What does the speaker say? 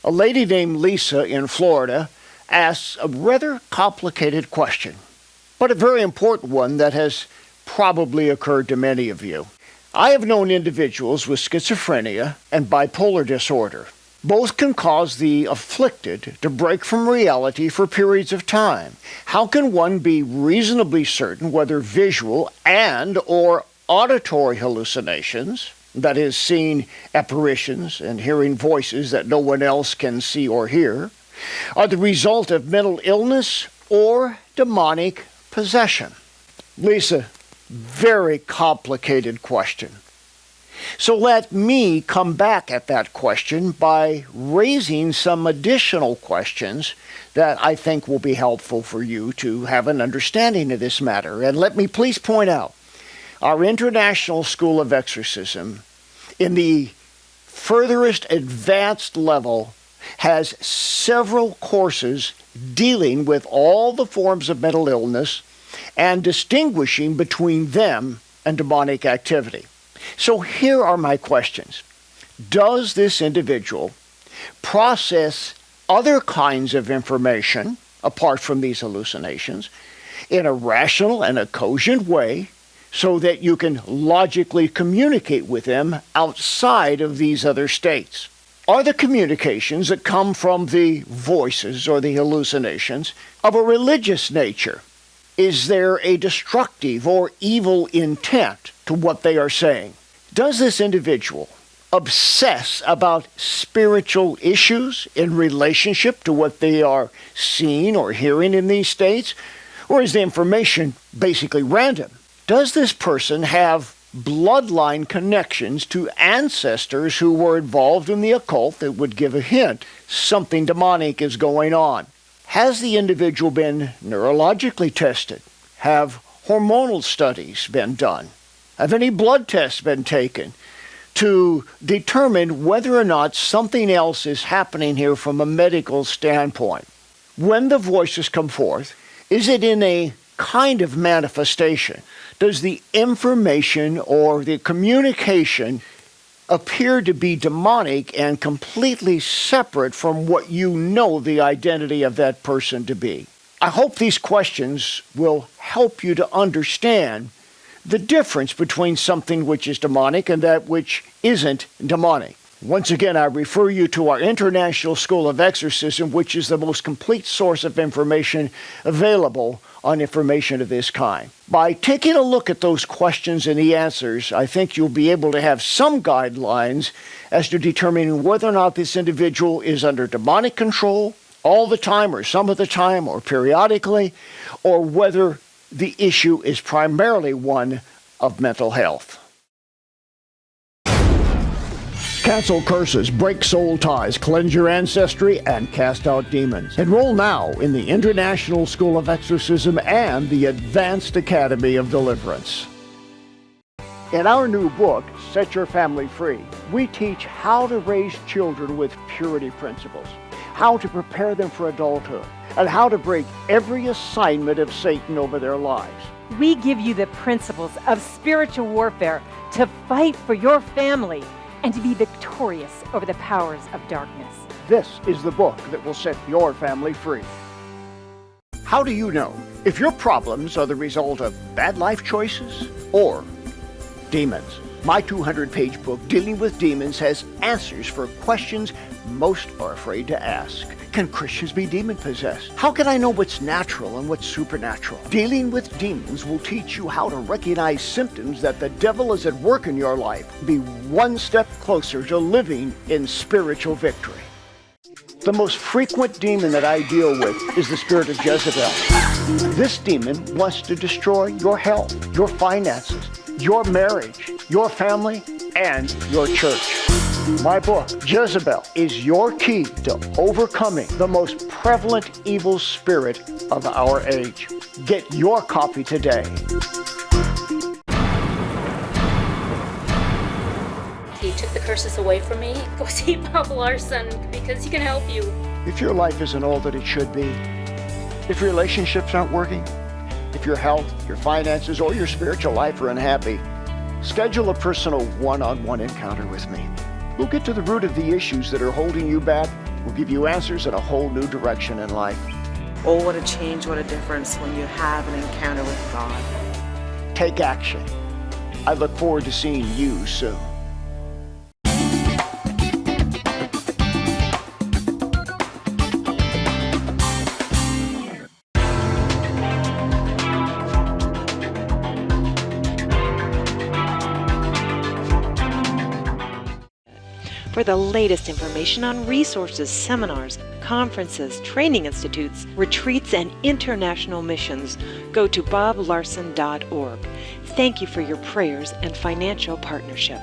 A lady named Lisa in Florida asks a rather complicated question, but a very important one that has probably occurred to many of you. I have known individuals with schizophrenia and bipolar disorder. Both can cause the afflicted to break from reality for periods of time. How can one be reasonably certain whether visual and or auditory hallucinations, that is, seeing apparitions and hearing voices that no one else can see or hear, are the result of mental illness or demonic possession? Lisa, very complicated question. So let me come back at that question by raising some additional questions that I think will be helpful for you to have an understanding of this matter. And let me please point out, our International School of Exorcism, in the furthest advanced level, has several courses dealing with all the forms of mental illness and distinguishing between them and demonic activity. So here are my questions. Does this individual process other kinds of information, apart from these hallucinations, in a rational and a cogent way so that you can logically communicate with them outside of these other states? Are the communications that come from the voices or the hallucinations of a religious nature? Is there a destructive or evil intent to what they are saying? Does this individual obsess about spiritual issues in relationship to what they are seeing or hearing in these states? Or is the information basically random? Does this person have bloodline connections to ancestors who were involved in the occult that would give a hint something demonic is going on? Has the individual been neurologically tested? Have hormonal studies been done? Have any blood tests been taken to determine whether or not something else is happening here from a medical standpoint? When the voices come forth, is it in a kind of manifestation? Does the information or the communication appear to be demonic and completely separate from what you know the identity of that person to be? I hope these questions will help you to understand the difference between something which is demonic and that which isn't demonic. Once again, I refer you to our International School of Exorcism, which is the most complete source of information available on information of this kind. By taking a look at those questions and the answers, I think you'll be able to have some guidelines as to determining whether or not this individual is under demonic control all the time or some of the time or periodically, or whether the issue is primarily one of mental health. Cancel curses, break soul ties, cleanse your ancestry, and cast out demons. Enroll now in the International School of Exorcism and the Advanced Academy of Deliverance. In our new book, Set Your Family Free, we teach how to raise children with purity principles, how to prepare them for adulthood, and how to break every assignment of Satan over their lives. We give you the principles of spiritual warfare to fight for your family and to be victorious over the powers of darkness. This is the book that will set your family free. How do you know if your problems are the result of bad life choices or demons? My 200-page book, Dealing with Demons, has answers for questions most are afraid to ask. Can Christians be demon-possessed? How can I know what's natural and what's supernatural? Dealing with Demons will teach you how to recognize symptoms that the devil is at work in your life. Be one step closer to living in spiritual victory. The most frequent demon that I deal with is the spirit of Jezebel. This demon wants to destroy your health, your finances, your marriage, your family, and your church. My book, Jezebel, is your key to overcoming the most prevalent evil spirit of our age. Get your copy today. He took the curses away from me. Go see Bob Larson because he can help you. If your life isn't all that it should be, if your relationships aren't working, if your health, your finances, or your spiritual life are unhappy, schedule a personal one-on-one encounter with me. We'll get to the root of the issues that are holding you back will give you answers in a whole new direction in life. Oh, what a change, what a difference when you have an encounter with God. Take action. I look forward to seeing you soon. For the latest information on resources, seminars, conferences, training institutes, retreats, and international missions, go to boblarson.org. Thank you for your prayers and financial partnership.